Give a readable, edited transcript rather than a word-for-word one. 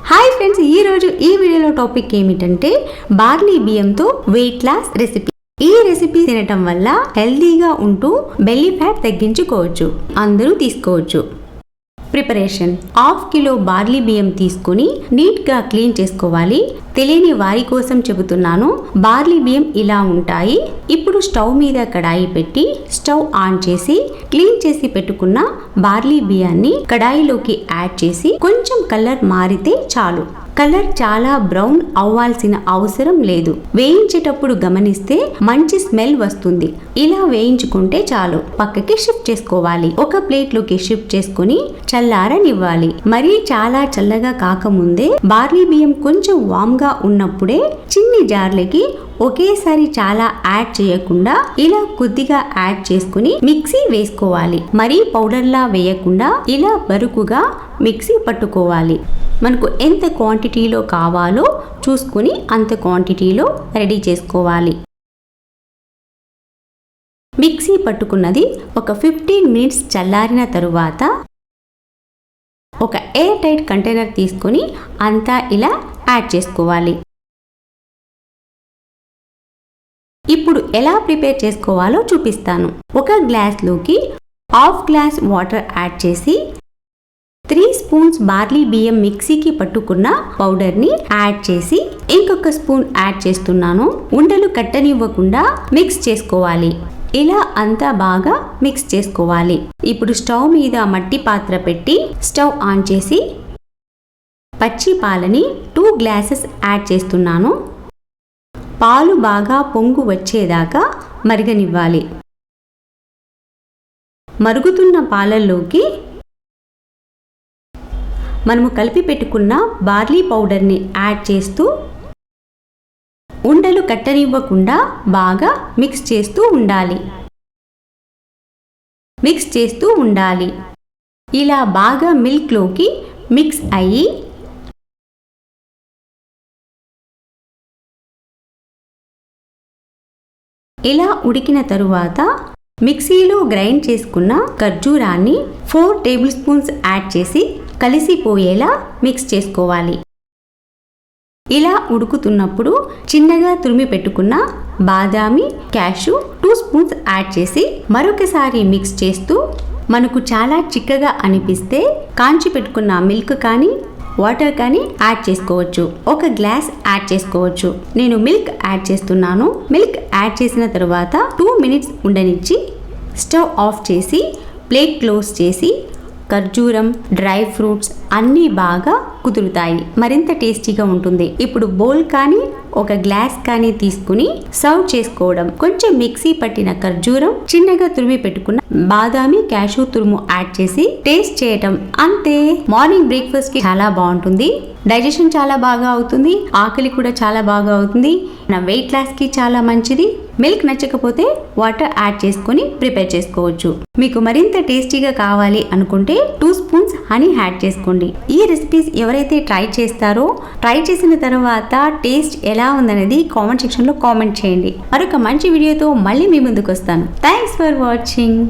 Hi friends, ఈ రోజు ఈ వీడియోలో టాపిక్ ఏమిటంటే బార్లీ బియ్యంతో వెయిట్ లాస్ రెసిపీ. ఈ రెసిపీ తినటం వల్ల హెల్దీగా ఉంటూ బెల్లీ ఫ్యాట్ తగ్గించుకోవచ్చు. అందరూ తీసుకోవచ్చు. ప్రిపరేషన్: ½ కిలో బార్లీ బియ్యం తీసుకుని నీట్ గా క్లీన్ చేసుకోవాలి. తెలియని వారి కోసం చెబుతున్నాను. బార్లీ బియ్యం ఇలా ఉంటాయి. ఇప్పుడు స్టవ్ మీద కడాయి పెట్టి స్టవ్ ఆన్ చేసి క్లీన్ చేసి పెట్టుకున్న బార్లీ బియ్యాన్ని కడాయిలోకి యాడ్ చేసి కొంచెం కలర్ మారితే చాలు. కలర్ చాలా బ్రౌన్ అవ్వాల్సిన అవసరం లేదు. వేయించేటప్పుడు గమనిస్తే మంచి స్మెల్ వస్తుంది. ఇలా వేయించుకుంటే చాలు. పక్కకి షిఫ్ట్ చేసుకోవాలి. ఒక ప్లేట్ లోకి షిఫ్ట్ చేసుకుని చల్లారనివ్వాలి. మరీ చాలా చల్లగా కాకముందే బార్లీ బియ్యం కొంచెం వామ్ గా ఉన్నప్పుడే చిన్ని జార్లకి ఒకేసారి చాలా యాడ్ చేయకుండా ఇలా కొద్దిగా యాడ్ చేసుకుని మిక్సీ వేసుకోవాలి. మరీ పౌడర్లా వేయకుండా ఇలా బరుకుగా మిక్సీ పట్టుకోవాలి. మనకు ఎంత క్వాంటిటీలో కావాలో చూసుకుని అంత క్వాంటిటీలో రెడీ చేసుకోవాలి. మిక్సీ పట్టుకున్నది ఒక 15 మినిట్స్ చల్లారిన తరువాత ఒక ఎయిర్ టైట్ కంటైనర్ తీసుకొని అంతా ఇలా యాడ్ చేసుకోవాలి. ఇప్పుడు ఎలా ప్రిపేర్ చేసుకోవాలో చూపిస్తాను. ఒక గ్లాస్లోకి ½ గ్లాస్ వాటర్ యాడ్ చేసి 3 స్పూన్స్ బార్లీ బియ్యం మిక్సీకి పట్టుకున్న పౌడర్ని యాడ్ చేసి ఇంకొక స్పూన్ యాడ్ చేస్తున్నాను. ఉండలు కట్టనివ్వకుండా మిక్స్ చేసుకోవాలి. ఇలా అంతా బాగా మిక్స్ చేసుకోవాలి. ఇప్పుడు స్టవ్ మీద మట్టి పాత్ర పెట్టి స్టవ్ ఆన్ చేసి పచ్చి పాలని 2 గ్లాసెస్ యాడ్ చేస్తున్నాను. పాలు బాగా పొంగు వచ్చేదాకా మరగనివ్వాలి. మరుగుతున్న పాలల్లోకి మనము కలిపి పెట్టుకున్న బార్లీ పౌడర్ని యాడ్ చేస్తూ ఉండలు కట్టనివ్వకుండా బాగా మిక్స్ చేస్తూ ఉండాలి. ఇలా బాగా మిల్క్లోకి మిక్స్ అయ్యి ఇలా ఉడికిన తరువాత మిక్సీలో గ్రైండ్ చేసుకున్న ఖర్జూరాన్ని 4 టేబుల్ స్పూన్స్ యాడ్ చేసి కలిసిపోయేలా మిక్స్ చేసుకోవాలి. ఇలా ఉడుకుతున్నప్పుడు చిన్నగా తురిమి పెట్టుకున్న బాదామి, క్యాషు 2 స్పూన్స్ యాడ్ చేసి మరొకసారి మిక్స్ చేస్తూ మనకు చాలా చిక్కగా అనిపిస్తే కాంచి పెట్టుకున్న మిల్క్ కానీ వాటర్ కానీ యాడ్ చేసుకోవచ్చు. ఒక గ్లాస్ యాడ్ చేసుకోవచ్చు. నేను మిల్క్ యాడ్ చేస్తున్నాను. మిల్క్ యాడ్ చేసిన తర్వాత 2 మినిట్స్ ఉండనిచ్చి స్టవ్ ఆఫ్ చేసి ప్లేట్ క్లోజ్ చేసి ఖర్జూరం, డ్రై ఫ్రూట్స్ అన్నీ బాగా కుదురుతాయి. మరింత టేస్టీగా ఉంటుంది. ఇప్పుడు బౌల్ కానీ ఒక గ్లాస్ కానీ తీసుకుని సర్వ్ చేసుకోవడం. కొంచెం మిక్సీ పట్టిన ఖర్జూరం, చిన్నగా తురిమి పెట్టుకున్న బాదామి, క్యాషు తురుము యాడ్ చేసి టేస్ట్ చేయటం. అంతే. మార్నింగ్ బ్రేక్ఫాస్ట్ కి చాలా బాగుంటుంది. డైజెషన్ చాలా బాగా అవుతుంది. ఆకలి కూడా చాలా బాగా అవుతుంది. నా వెయిట్ లాస్ కి చాలా మంచిది. మిల్క్ నచ్చకపోతే వాటర్ యాడ్ చేసుకొని ప్రిపేర్ చేసుకోవచ్చు. మీకు మరింత టేస్టీగా కావాలి అనుకుంటే 2 స్పూన్స్ హనీ యాడ్ చేసుకోండి. ఈ రెసిపీస్ ఎవరైతే ట్రై చేస్తారో ట్రై చేసిన తర్వాత టేస్ట్ ఎలా ఉందనేది కామెంట్ సెక్షన్ లో కామెంట్ చేయండి. మరొక మంచి వీడియోతో మళ్ళీ మీ ముందుకు వస్తాను. Thanks for watching.